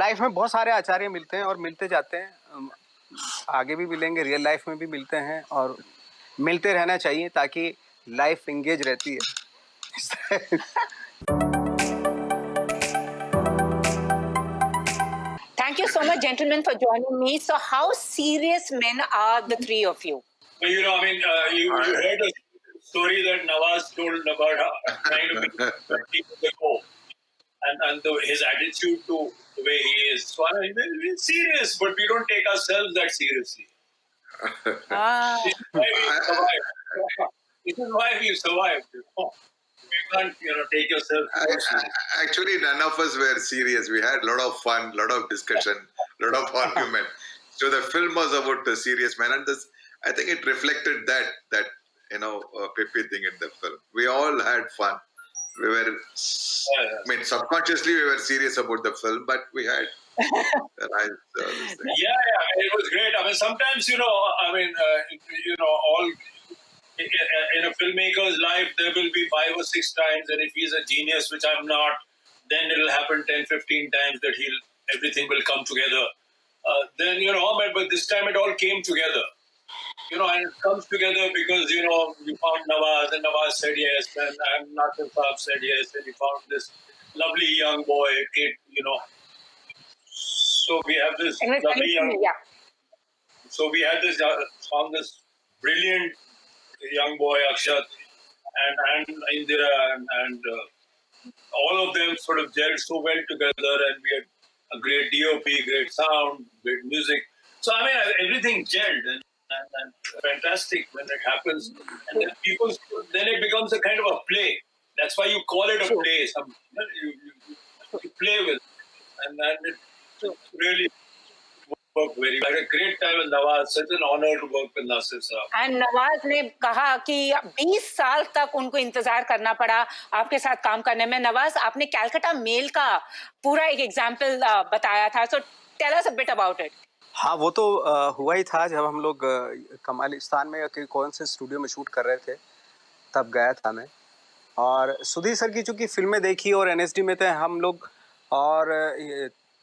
Life में बहुत सारे आचार्य मिलते हैं और मिलते जाते हैं, आगे भी मिलेंगे, रियल लाइफ में भी मिलते हैं और मिलते रहना चाहिए ताकि लाइफ एंगेज रहती है। Thank you so much, gentlemen, for joining me. So, how serious men are the three of you? Well, you know, I mean, you heard a story that Nawaz told about trying to be 20 years ago, and his attitude to the way he is. So, I mean, we're serious, but we don't take ourselves that seriously. This is why we survived. This is why we survived. You know? You can't, take yourself seriously. Actually, none of us were serious. We had a lot of fun, a lot of discussion, a lot of argument. So the film was about the serious man, and this, I think it reflected that peppy thing in the film. We all had fun. We were, I mean, subconsciously we were serious about the film, but we had this thing. Yeah, it was great. I mean, sometimes, all in a filmmaker's life, there will be 5 or 6 times, and if he's a genius, which I'm not, then it'll happen 10, 15 times that everything will come together. But this time it all came together. And it comes together because, you found Nawaz, and Nawaz said yes, and Nassar said yes, and you found this lovely young boy, kid, So we have this lovely young... Yeah. So we had found this brilliant young boy, Akshat, and Indira, and all of them sort of gelled so well together, and we had a great DOP, great sound, great music. So, I mean, everything gelled and fantastic when it happens. And then then it becomes a kind of a play. That's why you call it a play. You play with it. And it really worked very well. I had a great time with Nawaz. Such an honor to work with Nassar sir. And Nawaz ने कहा कि 20 साल तक उनको इंतजार करना पड़ा आपके साथ काम करने में. Nawaz, आपने कैलकाटा मेल का पूरा एक एग्जाम्पल बताया था. So tell us a bit about it. हाँ, वो तो हुआ ही था जब हम लोग कमालिस्तान में कौन से स्टूडियो में शूट कर रहे थे, तब गया था मैं. और सुधीर सर की चूँकि फिल्में देखी और एनएसडी में थे हम लोग, और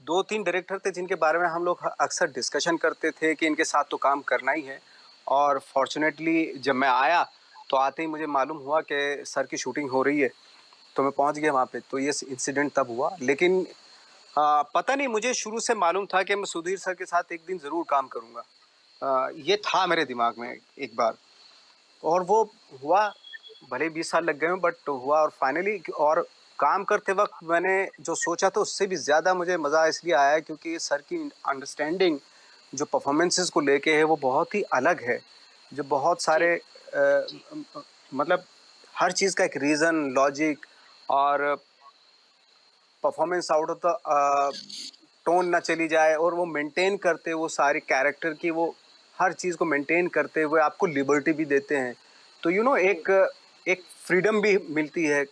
2-3 डायरेक्टर थे जिनके बारे में हम लोग अक्सर डिस्कशन करते थे कि इनके साथ तो काम करना ही है. और फॉर्चुनेटली जब मैं आया तो आते ही मुझे मालूम हुआ कि सर की शूटिंग हो रही है, तो मैं पहुंच गया वहाँ पे. तो ये इंसिडेंट तब हुआ, लेकिन पता नहीं, मुझे शुरू से मालूम था कि मैं सुधीर सर के साथ एक दिन ज़रूर काम करूँगा. ये था मेरे दिमाग में एक बार, और वो हुआ. भले 20 साल लग गए हैं, बट हुआ. और फाइनली, और काम करते वक्त मैंने जो सोचा था उससे भी ज़्यादा मुझे मज़ा इसलिए आया क्योंकि सर की अंडरस्टैंडिंग जो परफॉर्मेंसेस को लेके है वो बहुत ही अलग है. जो बहुत सारे मतलब हर चीज़ का एक रीज़न, लॉजिक और performance out of the tone ना चली जाए, और वो मेंटेन करते, वो सारी कैरेक्टर की वो हर चीज़ को मेंटेन करते हुए आपको लिबर्टी भी देते हैं. तो एक फ्रीडम भी मिलती है.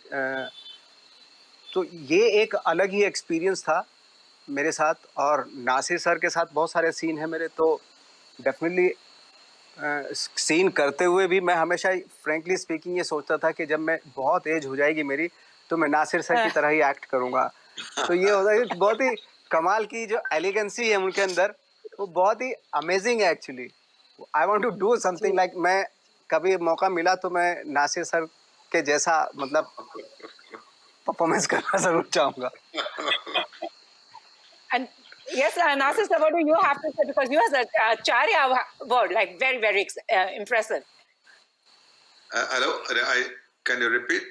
तो ये एक अलग ही एक्सपीरियंस था मेरे साथ. और नासिर सर के साथ बहुत सारे सीन हैं मेरे, तो डेफिनेटली सीन करते हुए भी मैं हमेशा फ्रेंकली स्पीकिंग ये सोचता था कि जब मैं बहुत एज हो जाएगी मेरी तो मैं नासिर सर की तरह ही एक्ट करूँगा. तो ये होता है कि बहुत ही कमाल की जो एलिगेंसी है उनके अंदर, वो बहुत ही अमेजिंग है actually. I want to do something like, मैं कभी मौका मिला तो मैं नासिर सर के जैसा मतलब परफॉर्मेंस करना जरूर चाहूँगा. And yes, Nassar sir, what do you have to say? Because you have a Acharya word, like very, very impressive. Hello, can you repeat?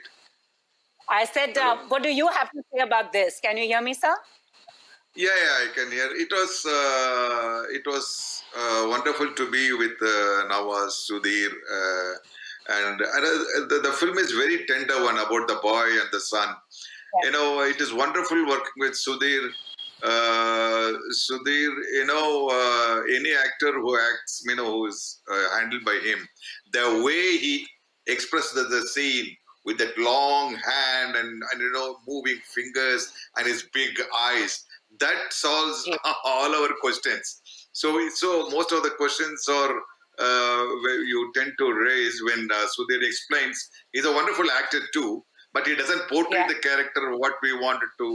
I said, what do you have to say about this? Can you hear me, sir? Yeah, I can hear. It was wonderful to be with Nawaz, Sudhir, and the film is very tender one about the boy and the son. Yes. It is wonderful working with Sudhir. Any actor who acts, who is handled by him, the way he expressed the scene with that long hand and moving fingers and his big eyes, that solves all our questions. So most of the questions are you tend to raise when Sudhir explains. He's a wonderful actor too, but he doesn't portray Yeah. the character what we wanted to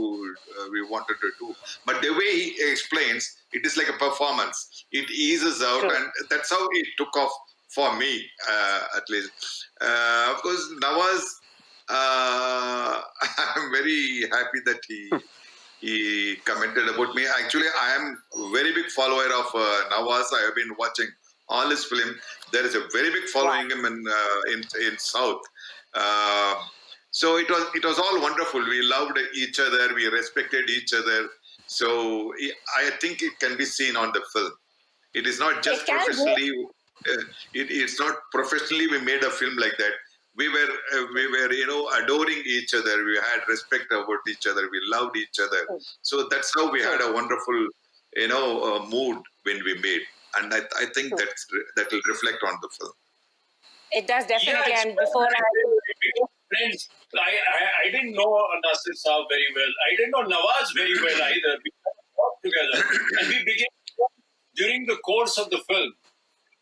do. But the way he explains, it is like a performance. It eases out, True. and that's how it took off for me, at least. Of course, Nawaz, I'm very happy that he commented about me. Actually, I am a very big follower of Nawaz. I have been watching all his film. There is a very big following him in South. Uh, so it was all wonderful. We loved each other. We respected each other. So I think it can be seen on the film. It is not just It can be. professionally. It's not professionally we made a film like that. We were adoring each other. We had respect about each other. We loved each other. So that's how we had a wonderful mood when we made. And I think that will reflect on the film. It does definitely. Yeah, And before friends, I didn't know Nassar Saab very well. I didn't know Nawaz very well either. We worked together, and we began during the course of the film.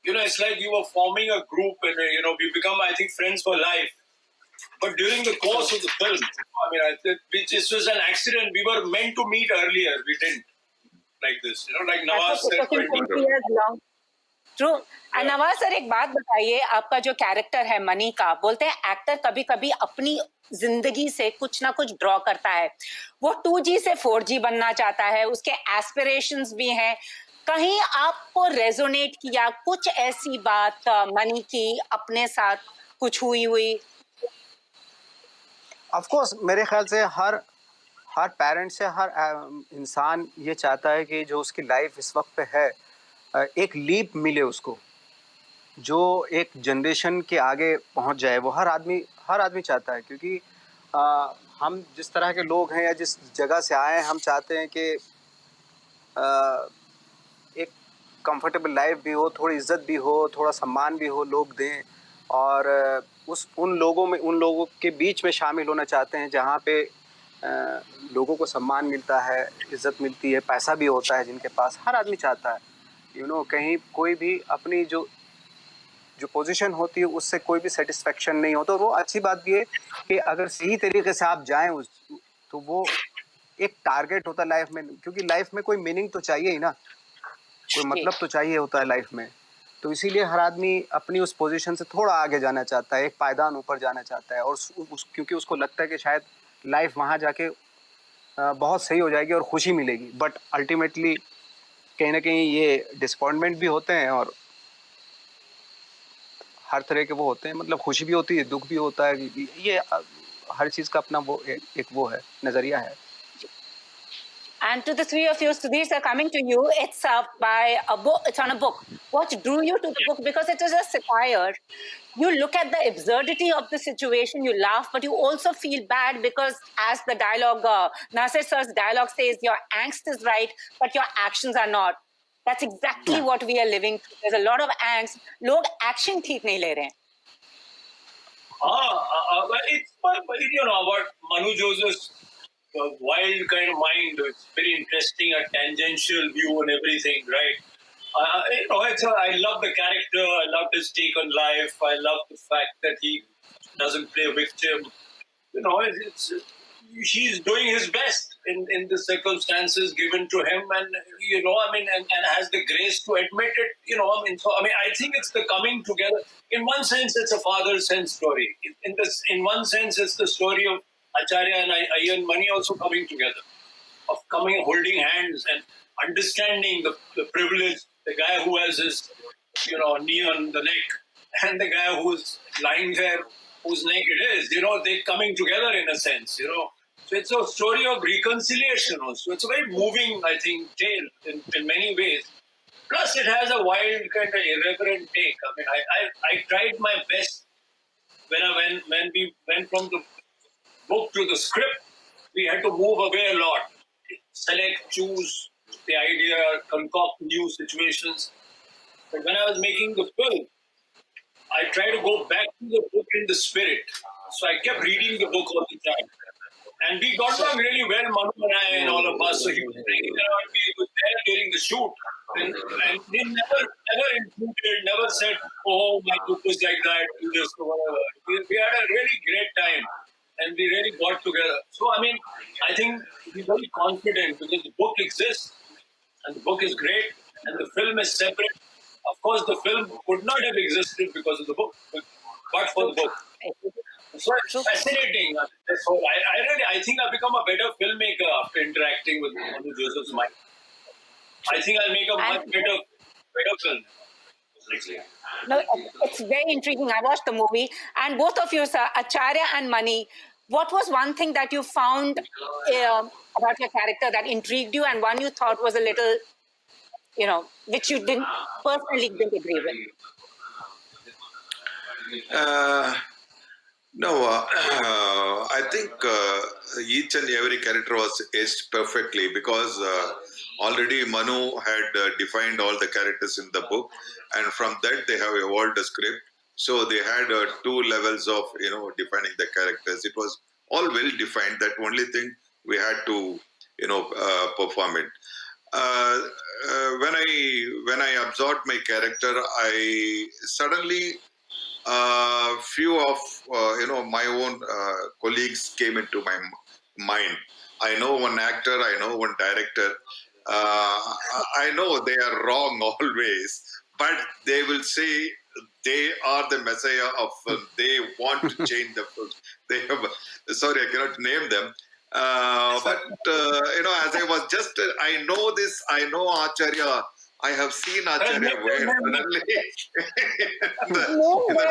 It's like you were forming a group, and we become, I think, friends for life. But during the course of the film, this was an accident. We were meant to meet earlier. We didn't, like this. Like Nawaz said. True Nawaz sir, एक बात बताइए, आपका जो character है money का, बोलते हैं actor कभी कभी अपनी जिंदगी से कुछ ना कुछ ड्रॉ करता है. वो 2G से 4G बनना चाहता है, उसके एस्पिरेशंस भी हैं. कहीं आपको रेजोनेट किया कुछ ऐसी बात मनी की अपने साथ कुछ हुई? ऑफ कोर्स मेरे ख्याल से हर पेरेंट से हर इंसान ये चाहता है कि जो उसकी लाइफ इस वक्त पे है एक लीप मिले उसको, जो एक जनरेशन के आगे पहुंच जाए. वो हर आदमी चाहता है, क्योंकि हम जिस तरह के लोग हैं या जिस जगह से आए हैं, हम चाहते हैं कि एक कंफर्टेबल लाइफ भी हो, थोड़ी इज्जत भी हो, थोड़ा सम्मान भी हो, लोग दें, और उन लोगों के बीच में शामिल होना चाहते हैं जहाँ पे लोगों को सम्मान मिलता है, इज्जत मिलती है, पैसा भी होता है जिनके पास. हर आदमी चाहता है कहीं कोई भी अपनी जो पोजीशन होती है उससे कोई भी सेटिस्फेक्शन नहीं हो. तो वो अच्छी बात भी है कि अगर सही तरीके से आप जाएं तो वो एक टारगेट होता है लाइफ में, क्योंकि लाइफ में कोई मीनिंग तो चाहिए ही ना, कोई मतलब तो चाहिए होता है लाइफ में. तो इसीलिए हर आदमी अपनी उस पोजीशन से थोड़ा आगे जाना चाहता है, एक पायदान ऊपर जाना चाहता है, और क्योंकि उसको लगता है कि शायद लाइफ वहाँ जाके बहुत सही हो जाएगी और खुशी मिलेगी. बट अल्टीमेटली कहीं ना कहीं ये डिसअपॉइंटमेंट भी होते हैं और हर तरह के वो होते हैं. मतलब खुशी भी होती है, दुख भी होता है. ये हर चीज़ का अपना वो एक वो है, नज़रिया है. And to the three of you, Sudhir sir, coming to you, it's by a book. It's on a book. What drew you to the book? Because it is a satire. You look at the absurdity of the situation, you laugh, but you also feel bad because, as the dialogue, Nassar sir's dialogue says, your angst is right, but your actions are not. That's exactly what we are living through. There's a lot of angst. Log action ठीक नहीं ले रहे हैं. It's about Manu Joseph's wild kind of mind. It's very interesting, a tangential view on everything, right? I love the character. I love his take on life. I love the fact that he doesn't play victim. He's doing his best in the circumstances given to him, and and has the grace to admit it. I think it's the coming together. In one sense, it's a father-son story. In one sense, it's the story of Acharya and Ayyan Mani also coming together, of holding hands and understanding the privilege. The guy who has his, knee on the neck, and the guy who's lying there, whose neck it is. They're coming together in a sense. So it's a story of reconciliation also. It's a very moving, I think, tale in many ways. Plus, it has a wild kind of irreverent take. I tried my best when we went from the book to the script. We had to move away a lot, select, choose the idea, concoct new situations. But when I was making the film, I tried to go back to the book in the spirit. So I kept reading the book all the time. And we got along really well, Manu and I and all of us. So he was hanging around me, he was there during the shoot. And he never intruded, never said, oh, my book was like that, do this or whatever. We had a really great time. and we really got together. So, I mean, I think we're very confident because the book exists and the book is great and the film is separate. Of course, the film could not have existed because of the book, but for the book. So it's fascinating. So I think I've become a better filmmaker after interacting with Manu Joseph's mind. I think I'll make a much better film. No, it's very intriguing. I watched the movie, and both of you, sir, Acharya and Mani, what was one thing that you found about your character that intrigued you, and one you thought was a little, which you didn't agree with? No, I think each and every character was aged perfectly because already Manu had defined all the characters in the book, and from that they have evolved the script. So they had two levels of defining the characters. It was all well defined. That only thing we had to perform it. When I absorbed my character, I suddenly few of my own colleagues came into my mind. I know one actor, I know one director. I know they are wrong always, but they will say they are the messiah of film. They want to change the film. They have, sorry, I cannot name them. But as I was just, I know this. I know Acharya. I have seen Acharya where suddenly in the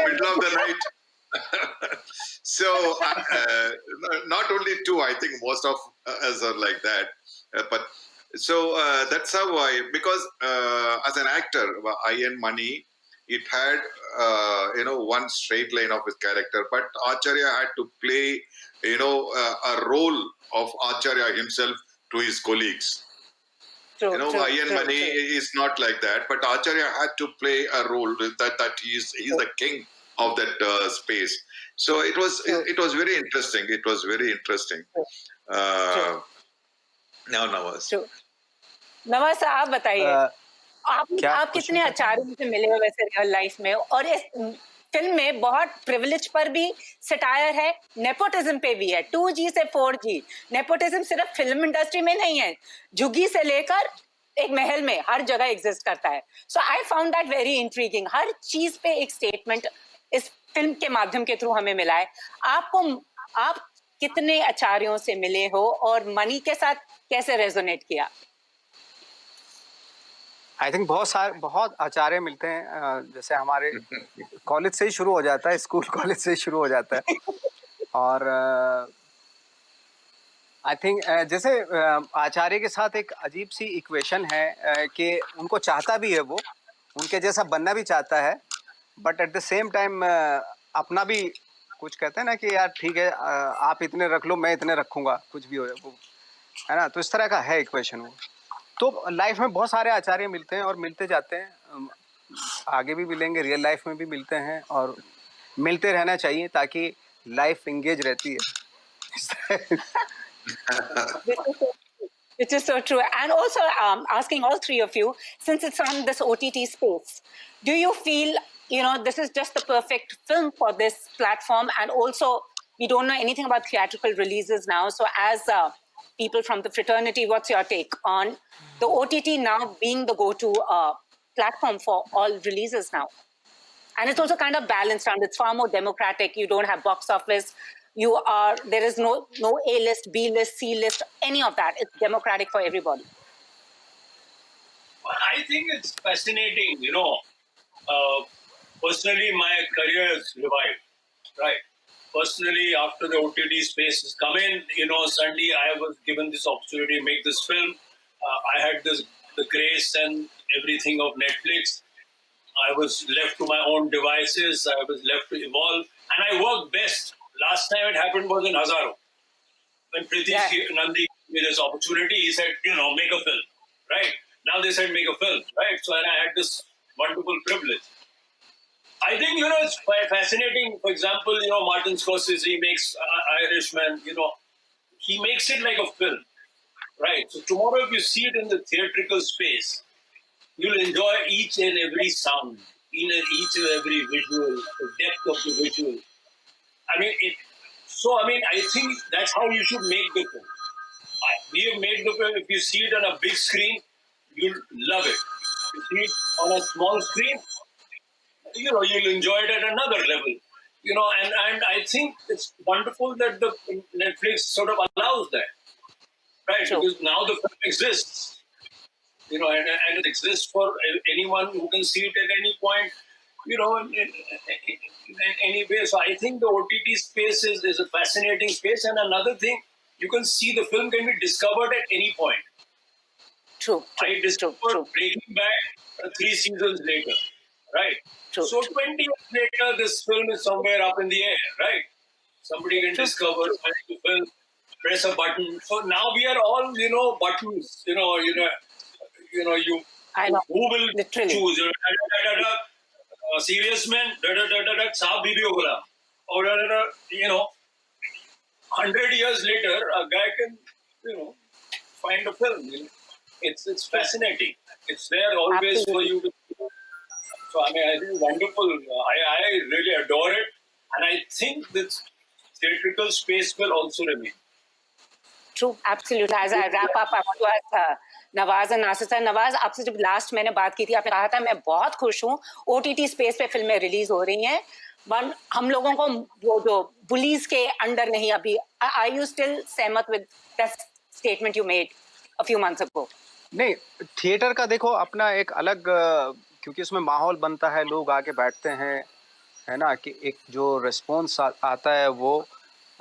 middle of the night. So not only two, I think most of us are like that. But so that's how because as an actor, I and Mani, it had one straight line of his character, but Acharya had to play a role of Acharya himself to his colleagues. Ian Mani is not like that, but Acharya had to play a role that he's the king of that space. So it was very interesting. It was very interesting. Now Nawaz. Nawaz आप बताइए आप कितने आचार्यों से मिले हो वैसे real life में, और इस फिल्म में बहुत प्रिविलेज पर भी सटायर है, नेपोटिज्म पे भी है, 2G से 4G। नेपोटिज्म सिर्फ फिल्म इंडस्ट्री में नहीं है, झुग्गी से लेकर एक महल में हर जगह एग्जिस्ट करता है। So I found that very intriguing. हर चीज पे एक स्टेटमेंट इस फिल्म के माध्यम के थ्रू हमें मिला है। आप कितने आचार्यों से मिले हो और मनी के साथ कैसे रेजोनेट किया? आई थिंक बहुत आचार्य मिलते हैं, जैसे हमारे कॉलेज से ही शुरू हो जाता है, स्कूल कॉलेज से ही शुरू हो जाता है। और आई थिंक जैसे आचार्य के साथ एक अजीब सी इक्वेशन है कि उनको चाहता भी है, वो उनके जैसा बनना भी चाहता है, but at the same time अपना भी कुछ कहते हैं ना कि यार ठीक है आप इतने रख लो, मैं इतने रखूंगा, कुछ भी हो वो, है ना। तो इस तरह का है इक्वेशन वो। तो लाइफ में बहुत सारे आचार्य मिलते हैं और मिलते जाते हैं, आगे भी मिलेंगे, रियल लाइफ में भी मिलते हैं और मिलते रहना चाहिए ताकि लाइफ एंगेज रहती है। Which is so true. And also asking all three of you, since it's on this OTT space, do you feel this is just the perfect film for this platform? And also we don't know anything about theatrical releases now, so as people from the fraternity, what's your take on the OTT now being the go-to platform for all releases now? And it's also kind of balanced and it's far more democratic. You don't have box office. There is no A list, B list, C list, any of that. It's democratic for everybody. Well, I think it's fascinating. Personally, my career is revived, right? Personally, after the OTT space has come in, suddenly I was given this opportunity to make this film. I had the grace and everything of Netflix. I was left to my own devices. I was left to evolve. And I worked best. Last time it happened was in Hazaro. When Pritish Nandi gave me this opportunity, he said, make a film, right? Now they said, make a film, right? So I had this wonderful privilege. I think, it's fascinating. For example, Martin Scorsese makes Irishman, he makes it like a film, right? So tomorrow if you see it in the theatrical space, you'll enjoy each and every sound, each and every visual, the depth of the visual. I mean, So, I mean, I think that's how you should make the film. We have made the film. If you see it on a big screen, you'll love it. If you see it on a small screen, you'll enjoy it at another level. And I think it's wonderful that the Netflix sort of allows that, right? True. Because now the film exists, and it exists for anyone who can see it at any point, in any way. So I think the OTT space is a fascinating space. And another thing, you can see the film can be discovered at any point. True. I discovered Breaking Bad 3 seasons later, right? True. So 20 years later, this film is somewhere up in the air, right? Somebody can discover the film, press a button. So now we are all, buttons. I know. Who will Literally. choose? Serious man, Saab Bibi ho Ghulam. Or 100 years later, a guy can, find a film. It's fascinating. It's there always for you to. So I think it's wonderful. I really adore it, and I think this theatrical space will also remain. True, absolutely. As I wrap up, I want to ask Nawaz और Nasir sir. Nawaz, आपसे जब last मैंने बात की थी, आपने कहा था मैं बहुत खुश हूँ OTT स्पेस पे फिल्में रिलीज हो रही हैं, बट हम लोगों को वो जो बुलीज के अंडर नहीं अभी. आर यू स्टिल सहमत with that statement you made a few months ago? नहीं, थिएटर का देखो अपना एक अलग, क्योंकि उसमें माहौल बनता है, लोग आके बैठते हैं, है ना, कि एक जो रिस्पॉन्स आता है वो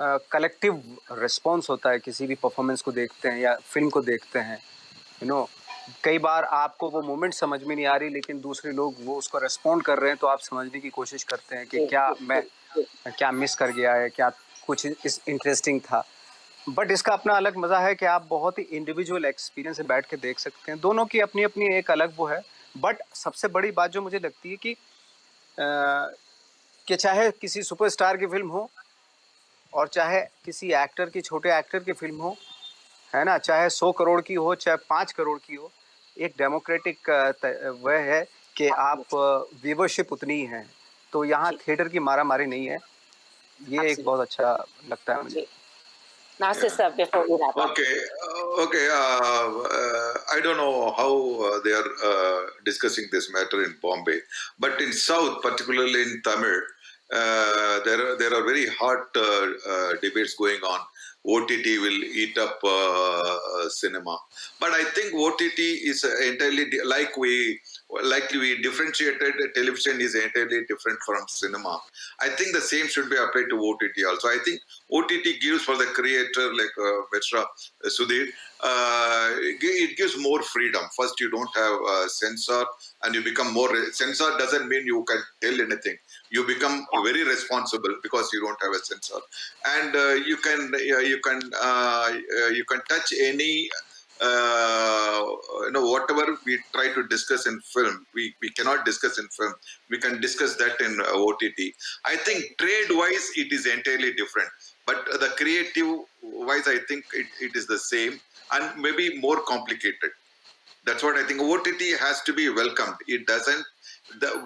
कलेक्टिव रिस्पॉन्स होता है. किसी भी परफॉर्मेंस को देखते हैं या फिल्म को देखते हैं, कई बार आपको वो मोमेंट समझ में नहीं आ रही, लेकिन दूसरे लोग वो उसको रिस्पॉन्ड कर रहे हैं, तो आप समझने की कोशिश करते हैं कि क्या मिस कर गया है, क्या कुछ इस इंटरेस्टिंग था. बट इसका अपना अलग मज़ा है कि आप बहुत ही इंडिविजुअल एक्सपीरियंस से बैठ के देख सकते हैं. दोनों की अपनी अपनी एक अलग वो है. बट सबसे बड़ी बात जो मुझे लगती है कि चाहे किसी सुपरस्टार की फिल्म हो और चाहे किसी एक्टर की, छोटे एक्टर की फिल्म हो, है ना, चाहे 100 करोड़ की हो, चाहे 5 करोड़ की हो, एक डेमोक्रेटिक वह है कि आप व्यूवरशिप उतनी ही है. तो यहाँ थिएटर की मारामारी नहीं है. ये एक बहुत अच्छा लगता है मुझे. Nassir sir, before we wrap up. Okay. I don't know how they are discussing this matter in Bombay, but in South, particularly in Tamil, there are very hot debates going on. OTT will eat up cinema, but I think OTT is entirely like we differentiated. Television is entirely different from cinema. I think the same should be applied to OTT also. I think OTT gives for the creator like Mishra, Sudhir, it gives more freedom. First, you don't have censor, and you become more. Censor doesn't mean you can tell anything. You become very responsible because you don't have a censor, and you can touch any. Whatever we try to discuss in film, we cannot discuss in film. We can discuss that in OTT. I think trade-wise, it is entirely different. But the creative-wise, I think it is the same and maybe more complicated. That's what I think. OTT has to be welcomed. It doesn't.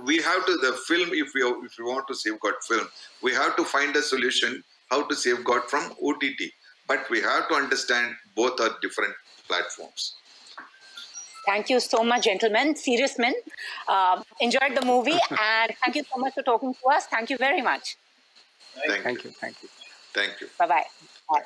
We have to the film. If we want to safeguard film, we have to find a solution how to safeguard from OTT. But we have to understand both are different platforms. Thank you so much, gentlemen. Serious men. Enjoyed the movie, and thank you so much for talking to us. Thank you very much. Thank you. Thank you. Bye-bye. Bye.